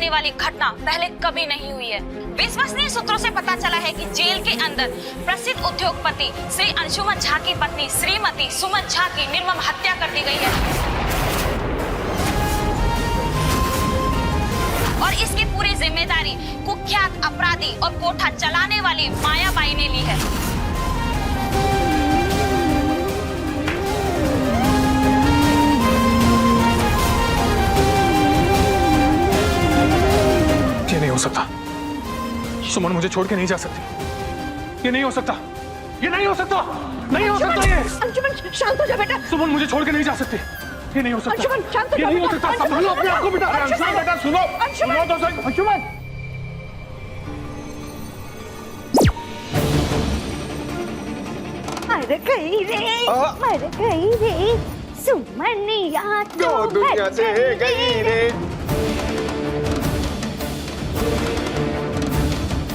देने वाली घटना पहले कभी नहीं हुई है। विश्वसनीय सूत्रों से पता चला है कि जेल के अंदर प्रसिद्ध उद्योगपति श्री अंशुमन झा की पत्नी श्रीमती सुमन झा की निर्मम हत्या कर दी गई है और इसकी पूरी जिम्मेदारी कुख्यात अपराधी और कोठा चलाने वाली मायाबाई ने ली है। ये नहीं हो सकता। सुमन मुझे छोड़ के नहीं जा सकती। ये नहीं हो सकता। ये नहीं हो सकता। नहीं हो सकता ये। अंशुमन शांत हो जा बेटा। सुमन मुझे छोड़ के नहीं जा सकती। ये नहीं हो सकता। अंशुमन शांत हो जा। ये नहीं हो सकता। संभालो अपने आप को बेटा। अंशुमन बेटा सुनो। सुनो तो सही। अंशुमन। मर गई रे सुमन याद तो दुनिया से गई रे।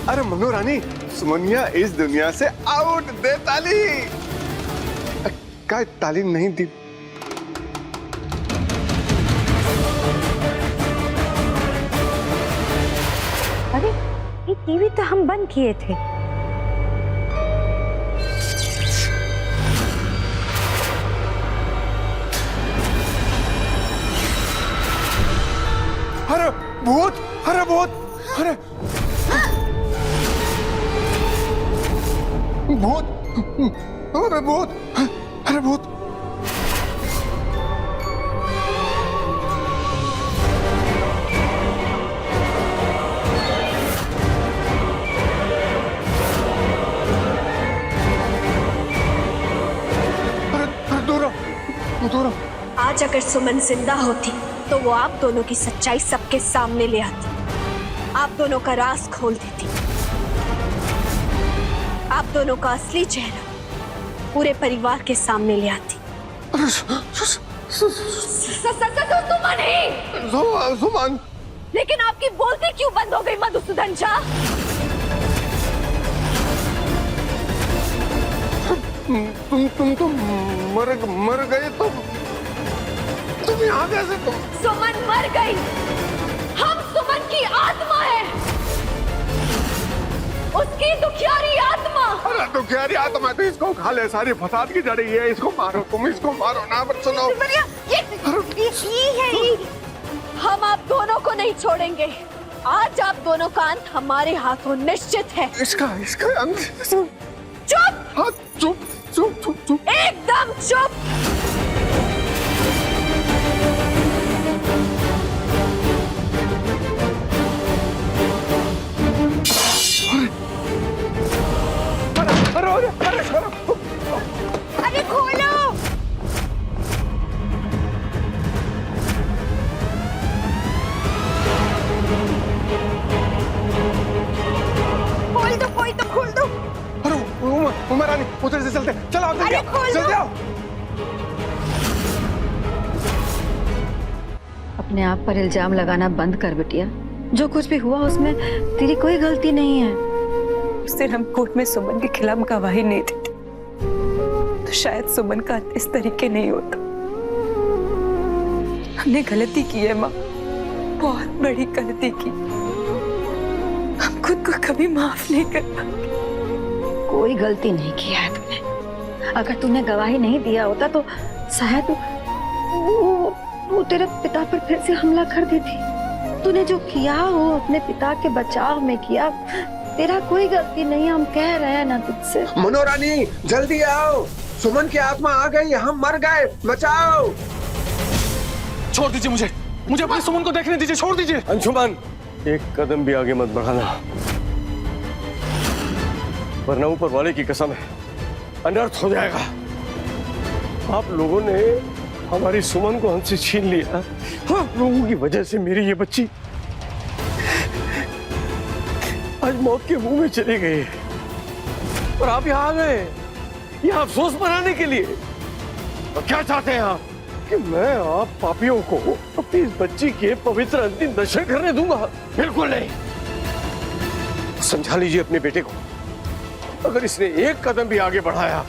अरे मनु रानी, सुमनिया इस दुनिया से आउट। दे ताली। काय ताली नहीं दी। अरे ये टीवी तो हम बंद किए थे। अरे भूत, अरे भूत, अरे भूत, अरे भूत, अरे भूत। अरे दूर रहो, दूर रहो। आज अगर सुमन जिंदा होती तो वो आप दोनों की सच्चाई सबके सामने ले आती, आप दोनों का राज खोल देती, आप दोनों का असली चेहरा पूरे परिवार के सामने ले आती। सुमन ही। सुमन। लेकिन आपकी बोलती क्यों बंद हो गई मधुसूदन झा? तुम तो मर गए तो तुम यहाँ कैसे? तुम सुमन मर गई। हम सुमन की आत्मा है, उसकी दुखियारी आत्मा। अरे दुखियारी आत्मा तो इसको खा ले, सारी फसाद की जड़ी है। इसको मारो, तुम इसको मारो ना। बट सुनो, ये हम आप दोनों को नहीं छोड़ेंगे। आज आप दोनों का अंत हमारे हाथों निश्चित है। इसका अंत। चुप। हाँ चुप चुप चुप चुप। एकदम चुप। अरे खोलो। खोल दो, कोई तो खोल दो। अरे उमर रानी, उधर से चलते। चलो आप अरे खोल दो। आओ। अपने आप पर इल्जाम लगाना बंद कर बिटिया। जो कुछ भी हुआ उसमें तेरी कोई गलती नहीं है। उस दिन हम कोर्ट में सुमन के खिलाफ गवाही नहीं दी थी, तो शायद सुमन का इस तरीके नहीं होता। हमने गलती की है माँ, बहुत बड़ी गलती की। हम खुद को कभी माफ नहीं कर पाएंगे। कोई गलती नहीं किया है तुमने। अगर तुमने गवाही नहीं दिया होता तो शायद वो तेरे पिता पर फिर से हमला कर देती। तूने जो किया वो अपने पिता के बचाव में किया। तेरा कोई गलती नहीं, हम कह रहे हैं ना तुझसे। मनोरानी जल्दी आओ, सुमन की आत्मा आ गई, हम मर गए, बचाओ। छोड़ दीजिए मुझे। मुझे अपनी सुमन को देखने दीजिए। छोड़ दीजिए। अंशुमन, एक कदम भी आगे मत बढ़ाना, वरना ऊपर वाले की कसम है अनर्थ हो जाएगा। आप लोगों ने हमारी सुमन को हमसे छीन लिया। आप लोगों की वजह से मेरी ये बच्ची आज मौत के मुंह में चली गई और आप यहाँ आ गए यहाँ अफसोस मनाने के लिए। और क्या चाहते हैं आप कि मैं आप पापियों को अपनी इस बच्ची के पवित्र अंतिम दर्शन करने दूंगा? बिल्कुल नहीं। समझा लीजिए अपने बेटे को, अगर इसने एक कदम भी आगे बढ़ाया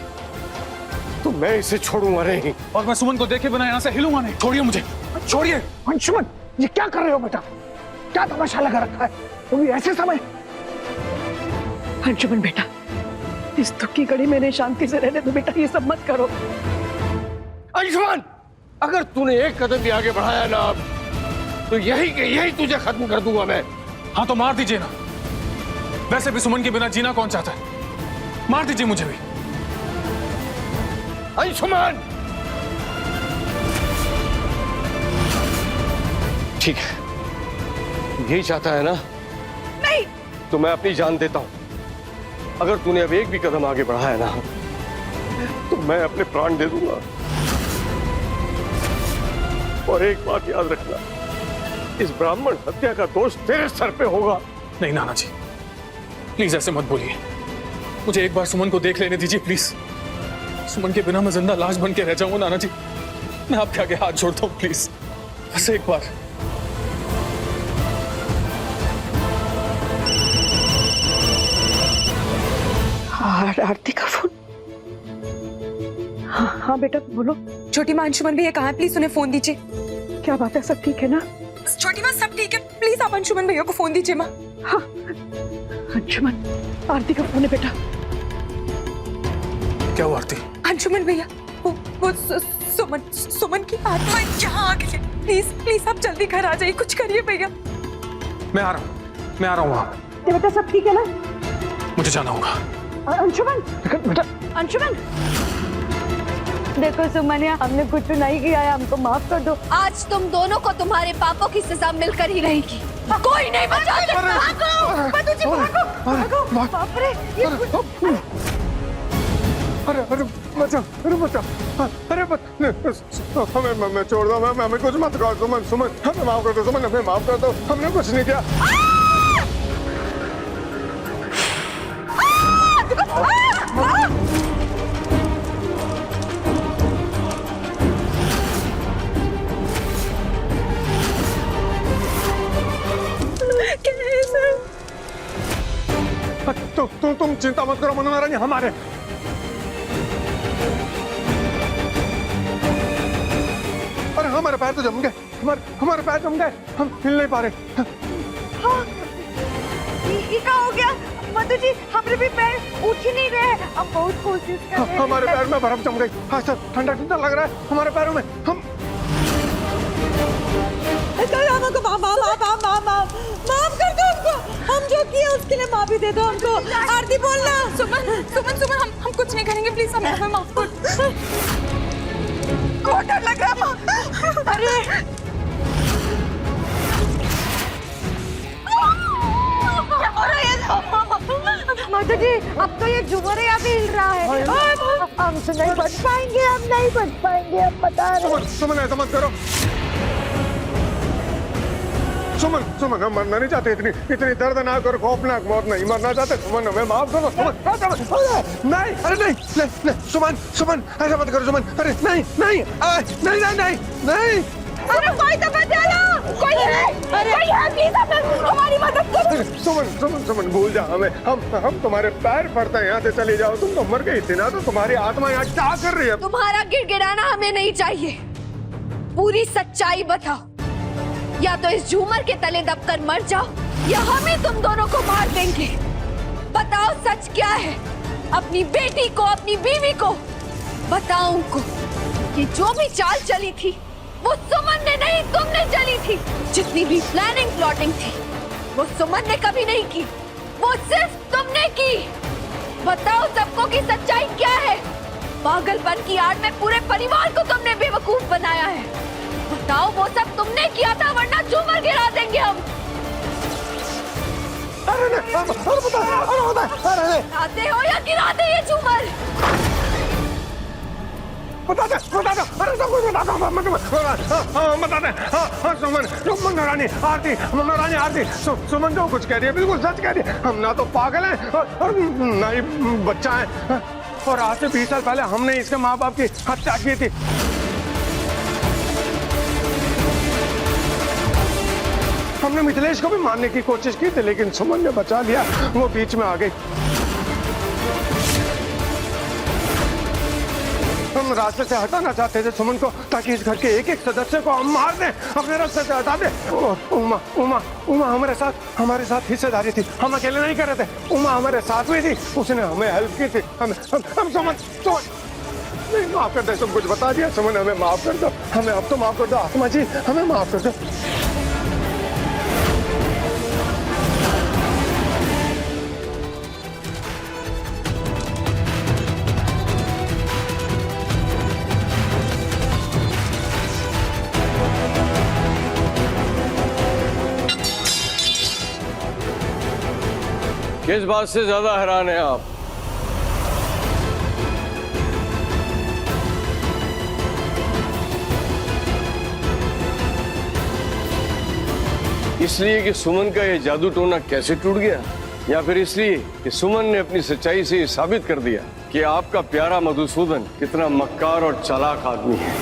तो मैं इसे छोड़ूंगा नहीं। और मैं सुमन को देखे बिना यहाँ से हिलूंगा नहीं। छोड़िए मुझे, छोड़िए। अंशुमन, ये क्या कर रहे हो बेटा? क्या तमाशा लगा रखा है, वो भी ऐसे समय। अंशुमन बेटा, इस दुख की घड़ी में शांति से रहने दो बेटा, ये सब मत करो। अंशुमन, अगर तूने एक कदम भी आगे बढ़ाया ना अब, तो यही के यही तुझे खत्म कर दूंगा मैं। हाँ तो मार दीजिए ना, वैसे भी सुमन के बिना जीना कौन चाहता है, मार दीजिए मुझे भी। अंशुमन, ठीक है, यही चाहता है ना? नहीं, तो मैं अपनी जान देता हूं। अगर तूने अब एक भी कदम आगे बढ़ाया ना, तो मैं अपने प्राण दे दूंगा। और एक बात याद रखना, इस ब्राह्मण हत्या का दोष तेरे सर पे होगा। नहीं नाना जी, प्लीज ऐसे मत बोलिए, मुझे एक बार सुमन को देख लेने दीजिए प्लीज। सुमन के बिना मैं जिंदा लाश बन के रह जाऊंगा नाना जी, मैं आपके आगे हाथ जोड़ता हूँ प्लीज, बस एक बार। आरती का फोन। हाँ बेटा बोलो। छोटी माँ, अंशुमन भैया कहाँ है? प्लीज उन्हें फोन दीजिए। क्या बात है, सब ठीक है ना? छोटी माँ सब ठीक है, प्लीज आप अंशुमन भैया को फोन दीजिए माँ। हाँ अंशुमन, आरती का फोन है बेटा। क्या हुआ आरती? अंशुमन भैया, वो सुमन की आत्मा यहाँ आ गई है। प्लीज प्लीज आप जल्दी घर आ जाइए, कुछ करिए भैया। मैं आ रहा हूँ वहाँ। बेटा सब ठीक है ना? मुझे जाना होगा। अंशुमन, बेटा अंशुमन, देखो सुमनिया, हमने कुछ नहीं किया है, हमको माफ कर दो। आज तुम दोनों को तुम्हारे पापों की सजा मिलकर ही रहेगी। कोई नहीं बचा सकता। बाप रे, अरे बचा, अरे हमें छोड़ दो, हमें कुछ मत करो। सुमन हमें माफ कर दो, सुमन हमें माफ कर दो, हमने कुछ नहीं किया। तुम चिंता मत करो मनोहरानी, हमारे अरे हमारे पैर तो जम गए, हमारे पैर जम गए, हम हिल नहीं पा रहे। ये क्या हो गया मधु जी? हमारे भी पैर उठ ही नहीं रहे, हम बहुत कोशिश कर रहे हैं। हमारे पैर में बर्फ जम गई। हाँ सर, ठंडा ठंडा लग रहा है हमारे पैरों में। हम माफ कर दो हमको, हम जो किए उसके लिए माफी दे दो हमको। आरती बोलना। सुमन हम कुछ नहीं करेंगे, प्लीज हमें माफ कर। बहुत डर लग रहा है। अरे माता जी, अब तो ये झूमर यहाँ भी हिल रहा है। हम तो नहीं बच पाएंगे, हम नहीं बच पाएंगे, हम बता रहे। सुमन ऐसा मत करो। सुमन हम मरना नहीं चाहते, इतनी दर्दनाक और खौफनाक मौत नहीं मरना चाहते। सुमन हमें माफ करो। सुमन नहीं, अरे नहीं सुमन ऐसा मत करो। सुमन अरे नहीं। अरे कोई तो बचा लो, कोई है, प्लीज हमारी मदद करो। सुमन भूल जा हमें, हम तुम्हारे पैर पड़ते हैं, यहाँ से चली जाओ। तुम तो मर गई थी ना, तो तुम्हारी आत्मा यहाँ क्या कर रही है? तुम्हारा गिड़गिड़ाना हमें नहीं चाहिए। पूरी सच्चाई बताओ, या तो इस झूमर के तले दबकर मर जाओ, या हम ही तुम दोनों को मार देंगे। बताओ सच क्या है? अपनी बेटी को, अपनी बीवी को बताओ उनको कि जो भी चाल चली थी वो सुमन ने नहीं, तुमने चली थी। जितनी भी प्लानिंग प्लॉटिंग थी वो सुमन ने कभी नहीं की, वो सिर्फ तुमने की। बताओ सबको कि सच्चाई क्या है? पागलपन की आड़ में पूरे परिवार को तुमने बेवकूफ बनाया है। बताओ वो सब तुमने किया था, वरना झूमर गिरा देंगे हम। गिराते हो या गिराते ये झूमर? बता दे, अरे सब कुछ बता दो। बता दे। हाँ सुमन, मनोरानी आरती, सुमन जो कुछ कह रही है बिल्कुल सच कह रही है। हम ना तो पागल हैं और ना ही बच्चा है। और आज से 20 साल पहले हमने इसके माँ बाप की हत्या की थी। हमने मिथिलेश को भी मारने की कोशिश की थी, लेकिन सुमन ने बचा लिया, वो बीच में आ गई। हम रास्ते से हटाना चाहते थे सुमन को, ताकि इस घर के एक एक सदस्य को हम मार दें, अपने रास्ते से हटा दें। और उमा उमा उमा हमारे साथ हिस्सेदारी थी, हम अकेले नहीं कर रहे थे। उमा हमारे साथ में थी, उसने हमें हेल्प की थी। हम सुमन नहीं, माफ कर दे, तुम कुछ बता दिया सुमन, हमें माफ कर दो, हमें अब तो माफ कर दो आत्मा जी, हमें माफ कर दो। किस बात से ज्यादा हैरान हैं आप? इसलिए कि सुमन का ये जादू टोना कैसे टूट गया, या फिर इसलिए कि सुमन ने अपनी सच्चाई से ये साबित कर दिया कि आपका प्यारा मधुसूदन कितना मक्कार और चालाक आदमी है।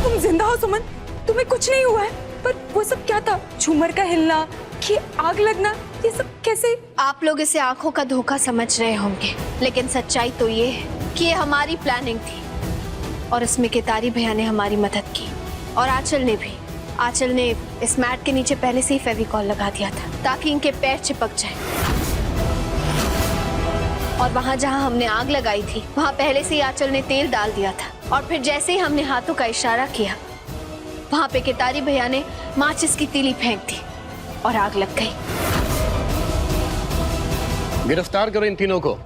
तुम जिंदा हो सुमन, तुम्हें कुछ नहीं हुआ है। पर वो सब क्या था? झूमर का हिलना, कि आग लगना, ये सब कैसे? आप लोग इसे आंखों का धोखा समझ रहे होंगे, लेकिन सच्चाई तो ये है कि ये हमारी प्लानिंग थी और इसमें केतारी भैया ने हमारी मदद की, और आंचल ने भी। आंचल ने इस मैट के नीचे पहले से ही फेविकॉल लगा दिया था ताकि इनके पैर चिपक जाए, और वहां जहां हमने आग लगाई थी वहां पहले से ही आंचल ने तेल डाल दिया था। और फिर जैसे ही हमने हाथों का इशारा किया, वहां पे केतारी भैया ने माचिस की तीली फेंक दी और आग लग गई। गिरफ्तार करो इन तीनों को।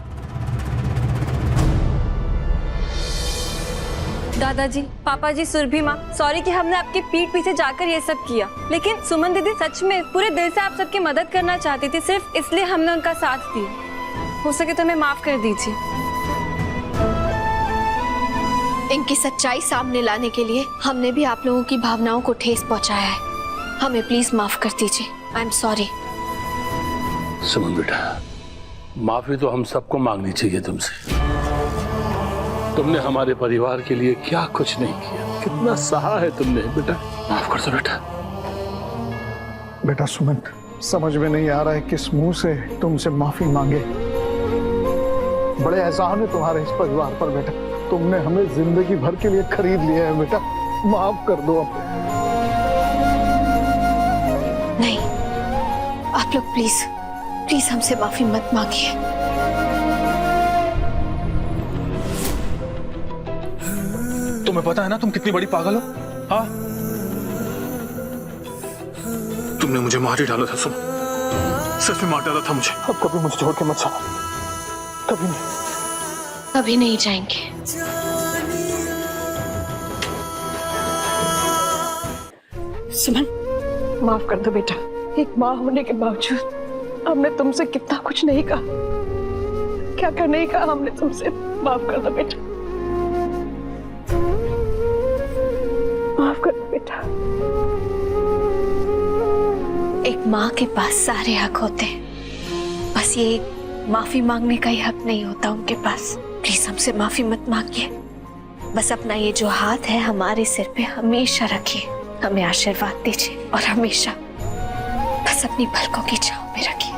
दादाजी, पापा जी, सुरभि माँ, सॉरी कि हमने आपके पीठ पीछे जाकर ये सब किया, लेकिन सुमन दीदी सच में पूरे दिल से आप सबकी मदद करना चाहती थी, सिर्फ इसलिए हमने उनका साथ दिया। हो सके तो हमें माफ कर दीजिए। इनकी सच्चाई सामने लाने के लिए हमने भी आप लोगों की भावनाओं को ठेस पहुंचाया है। हमें प्लीज माफ कर दीजिए। I am sorry. सुमन बेटा, माफी तो हम सबको मांगनी चाहिए तुमसे। तुमने हमारे परिवार के लिए क्या कुछ नहीं किया, कितना सहा है तुमने बेटा। माफ कर दो बेटा। बेटा सुमन, समझ में नहीं आ रहा है किस मुंह से तुमसे माफी मांगे। बड़े एहसान है तुम्हारे इस परिवार पर बेटा, तुमने हमें जिंदगी भर के लिए खरीद लिया है बेटा, माफ कर दो अब। नहीं, आप लोग प्लीज प्लीज हमसे माफी मत मांगिए। तुम्हें पता है ना तुम कितनी बड़ी पागल हो? हाँ, तुमने मुझे मार ही डाला था सुन, सच में मार डाला था मुझे। अब कभी मुझे छोड़ के मत जाना, कभी नहीं। अभी नहीं जाएंगे। सुमन, माफ कर दो बेटा। एक माँ होने के बावजूद हमने तुमसे कितना कुछ नहीं कहा, क्या क्या नहीं कहा हमने तुमसे। माफ कर दो बेटा, माफ कर दो बेटा। एक माँ के पास सारे हक होते हैं, बस ये माफी मांगने का ही हक नहीं होता उनके पास। प्लीज हमसे माफी मत मांगिए। बस अपना ये जो हाथ है हमारे सिर पे हमेशा रखिए, हमें आशीर्वाद दीजिए, और हमेशा बस अपनी पलकों की छांव में रखिए,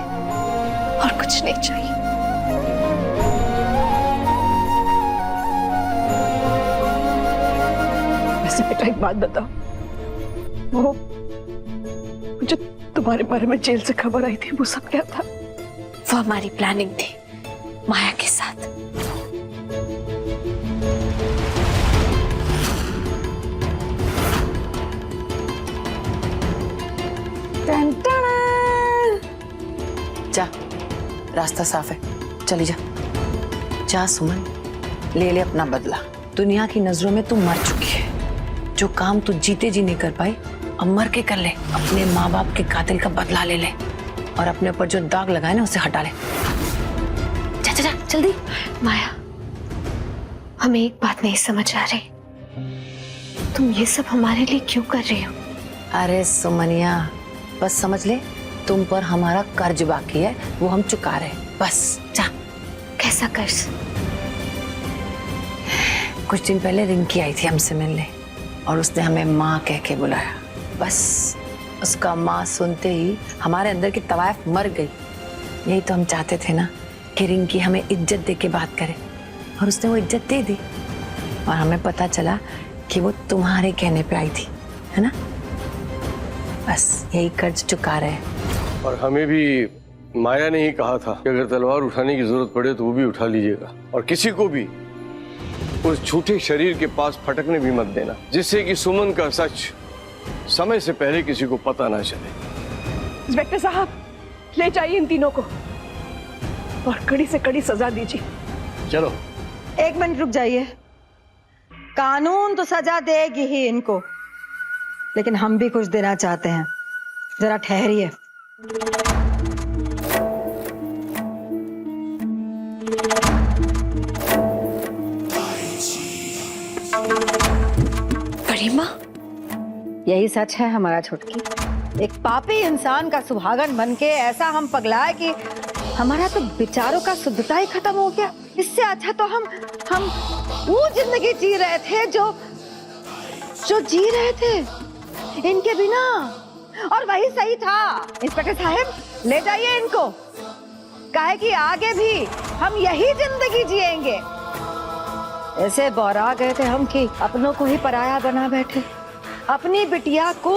और कुछ नहीं चाहिए। वैसे बेटा एक बात बताओ, वो मुझे तुम्हारे बारे में जेल से खबर आई थी, वो सब क्या था? वो हमारी प्लानिंग थी माया के साथ। जा, रास्ता साफ है, चली जा। जा सुमन, ले ले अपना बदला। दुनिया की नजरों में तू मर चुकी है। जो काम तू जीते जी नहीं कर पाई, अब मर के कर ले। अपने माँ बाप के कातिल का बदला ले ले, और अपने ऊपर जो दाग लगाए ना उसे हटा ले। जा जा जा जल्दी। माया, हमें एक बात नहीं समझ आ रही, तुम ये सब हमारे लिए क्यों कर रही हो? अरे सुमनिया, बस समझ ले, तुम पर हमारा कर्ज बाकी है, वो हम चुका रहे, बस जा। कैसा कर्ज? कुछ दिन पहले रिंकी आई थी हमसे मिलने, और उसने हमें माँ कह के बुलाया। बस उसका माँ सुनते ही हमारे अंदर की तवायफ मर गई। यही तो हम चाहते थे ना कि रिंकी हमें इज्जत दे के बात करे, और उसने वो इज्जत दे दी, और हमें पता चला कि वो तुम्हारे कहने पे आई थी, है ना? बस यही कर्ज चुका रहे हैं। और हमें भी माया ने ही कहा था कि अगर तलवार उठाने की जरूरत पड़े तो वो भी उठा लीजिएगा, और किसी को भी उस झूठे शरीर के पास फटकने भी मत देना, जिससे कि सुमन का सच समय से पहले किसी को पता ना चले। इंस्पेक्टर साहब, ले जाइए इन तीनों को और कड़ी से कड़ी सजा दीजिए। चलो। 1 मिनट रुक जाइए। कानून तो सजा देगी ही इनको, लेकिन हम भी कुछ देना चाहते हैं, जरा ठहरिए। बड़ी माँ, यही सच है हमारा छुटकी। एक पापी इंसान का सुहागन बनके ऐसा हम पगलाए कि हमारा तो विचारों का शुद्धता ही खत्म हो गया। इससे अच्छा तो हम वो जिंदगी जी रहे थे जो जी रहे थे इनके बिना, और वही सही था। इंस्पेक्टर साहब, ले जाइए इनको, काहे कि आगे भी हम यही जिंदगी जिएंगे। ऐसे बौरा गए थे हम कि अपनों को ही पराया बना बैठे, अपनी बिटिया को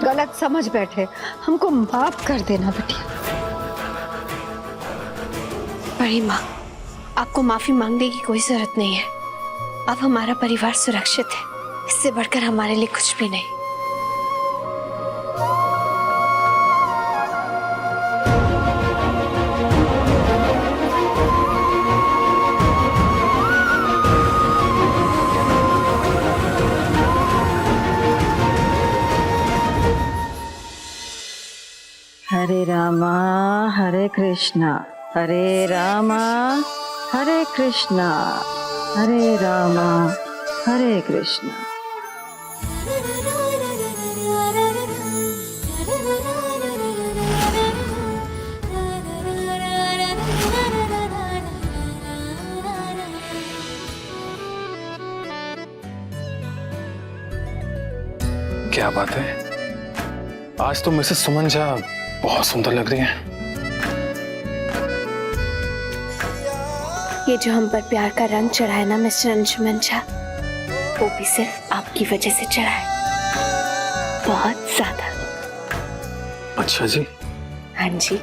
गलत समझ बैठे। हमको माफ कर देना बिटिया। बड़ी माँ, आपको माफी मांगने की कोई जरूरत नहीं है। अब हमारा परिवार सुरक्षित है, इससे बढ़कर हमारे लिए कुछ भी नहीं। हरे रामा हरे कृष्णा, हरे रामा हरे कृष्णा, हरे रामा हरे कृष्णा। क्या बात है, आज तो मिसेस सुमन झा बहुत सुंदर लग रही हैं। ये जो हम पर प्यार का रंग चढ़ा है ना मिस्टर अंशुमन झा, वो भी सिर्फ आपकी वजह से चढ़ा है, बहुत ज्यादा। अच्छा जी। हाँ जी।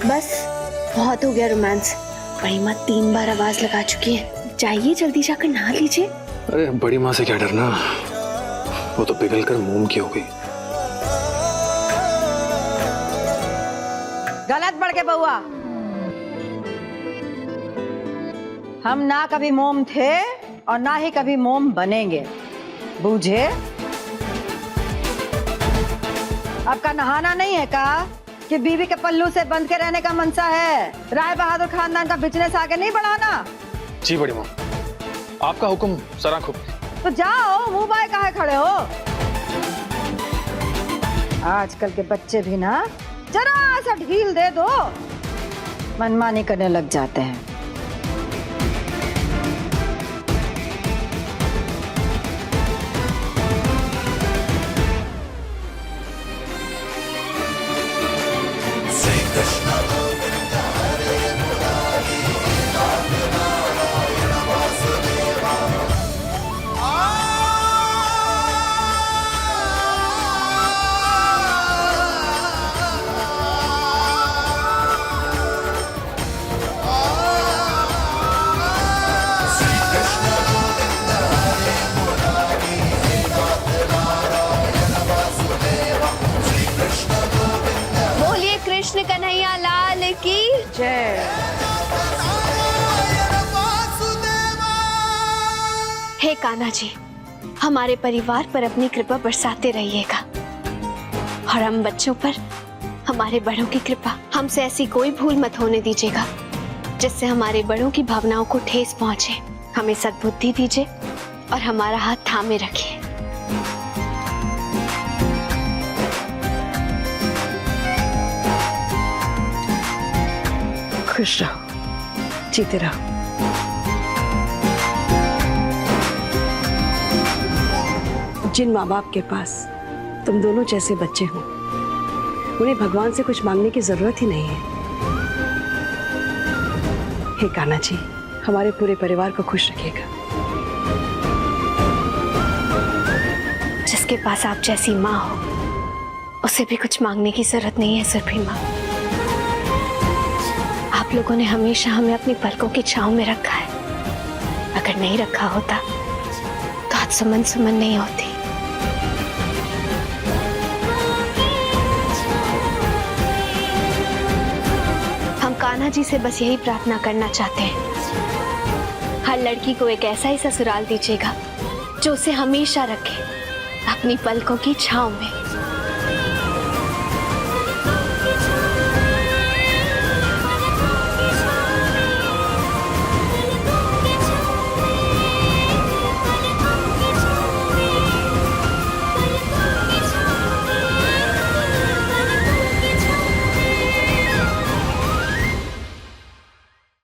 बस बहुत हो गया रोमांस। बड़ी माँ 3 बार आवाज लगा चुकी है, जाइए जल्दी जाकर नहा लीजिए। अरे बड़ी माँ से क्या डरना, वो तो पिघल कर मोम की हो गई। गलत बढ़ के बउआ, हम ना कभी मोम थे और ना ही कभी मोम बनेंगे, बूझे? आपका नहाना नहीं है का कि बीवी के पल्लू से बंध के रहने का मनसा है? राय बहादुर खानदान का बिजनेस आगे नहीं बढ़ाना। जी बड़ी माँ, आपका हुक्म सरा खुब। तो जाओ, मुंह बाय काहे खड़े हो? आजकल के बच्चे भी ना जरा सा ढील दे दो, मनमानी करने लग जाते हैं। कृष्ण कन्हैया लाल की जय। हे कान्हा जी, हमारे परिवार पर अपनी कृपा बरसाते रहिएगा, और हम बच्चों पर हमारे बड़ों की कृपा। हमसे ऐसी कोई भूल मत होने दीजिएगा जिससे हमारे बड़ों की भावनाओं को ठेस पहुंचे। हमें सद्बुद्धि दीजिए और हमारा हाथ थामे रखिए। खुश रहो, जीते रहो। जिन माँ बाप के पास तुम दोनों जैसे बच्चे हो, उन्हें भगवान से कुछ मांगने की जरूरत ही नहीं है। हे कान्हा जी, हमारे पूरे परिवार को खुश रखिएगा। जिसके पास आप जैसी माँ हो उसे भी कुछ मांगने की जरूरत नहीं है सुरभि माँ। आप लोगों ने हमेशा हमें अपनी पलकों की छांव में रखा है। अगर नहीं रखा होता तो आज सुमन सुमन नहीं होती। हम कान्हा जी से बस यही प्रार्थना करना चाहते हैं, हर लड़की को एक ऐसा ही ससुराल दीजिएगा जो उसे हमेशा रखे अपनी पलकों की छांव में।